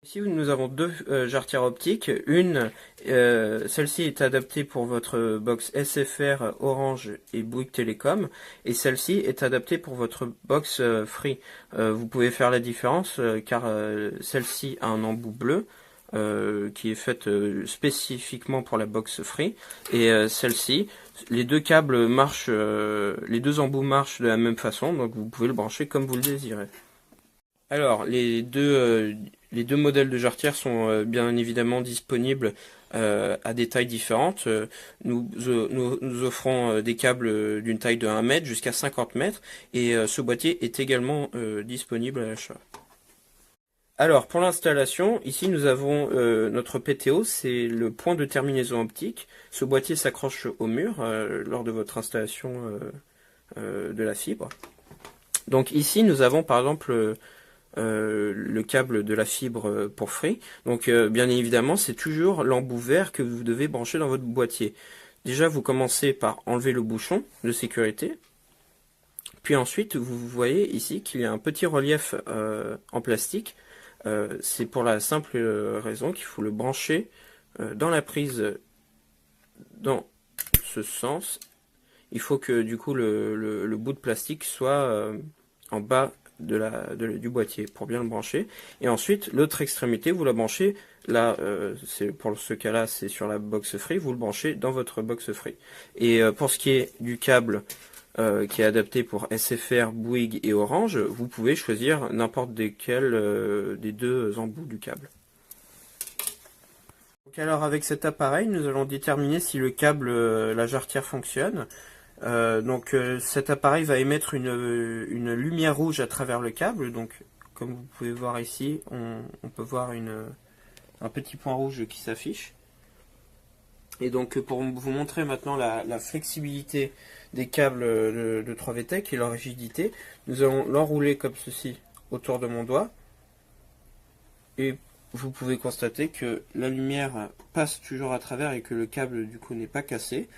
Ici, nous avons deux jarretières optiques. Celle-ci est adaptée pour votre box SFR, Orange et Bouygues Télécom, et celle-ci est adaptée pour votre box Free. Vous pouvez faire la différence car celle-ci a un embout bleu qui est faite spécifiquement pour la box Free, et celle-ci, les deux câbles marchent, les deux embouts marchent de la même façon, donc vous pouvez le brancher comme vous le désirez. Alors, les deux modèles de jarretière sont bien évidemment disponibles à des tailles différentes. Nous offrons des câbles d'une taille de 1 mètre jusqu'à 50 mètres, et ce boîtier est également disponible à l'achat. Alors, pour l'installation, ici nous avons notre PTO, c'est le point de terminaison optique. Ce boîtier s'accroche au mur lors de votre installation de la fibre. Donc ici nous avons par exemple le câble de la fibre pour Free. Donc bien évidemment, c'est toujours l'embout vert que vous devez brancher dans votre boîtier. Déjà, vous commencez par enlever le bouchon de sécurité. Puis ensuite, vous voyez ici qu'il y a un petit relief en plastique. C'est pour la simple raison qu'il faut le brancher dans la prise dans ce sens. Il faut que du coup le bout de plastique soit en bas du boîtier pour bien le brancher. Et ensuite, l'autre extrémité, vous la branchez là, pour ce cas-là, c'est sur la box Free, vous le branchez dans votre box Free. Et pour ce qui est du câble qui est adapté pour SFR, Bouygues et Orange, vous pouvez choisir n'importe desquels des deux embouts du câble. Donc alors avec cet appareil, nous allons déterminer si le câble, la jarretière fonctionne. Cet appareil va émettre une lumière rouge à travers le câble. Donc comme vous pouvez voir ici, on peut voir un petit point rouge qui s'affiche. Et donc pour vous montrer maintenant la flexibilité des câbles de 3VTech et leur rigidité, nous allons l'enrouler comme ceci autour de mon doigt. Et vous pouvez constater que la lumière passe toujours à travers et que le câble du coup n'est pas cassé.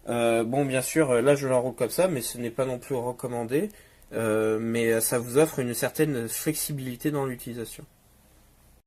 Bon, bien sûr, là je l'enroule comme ça, mais ce n'est pas non plus recommandé, mais ça vous offre une certaine flexibilité dans l'utilisation.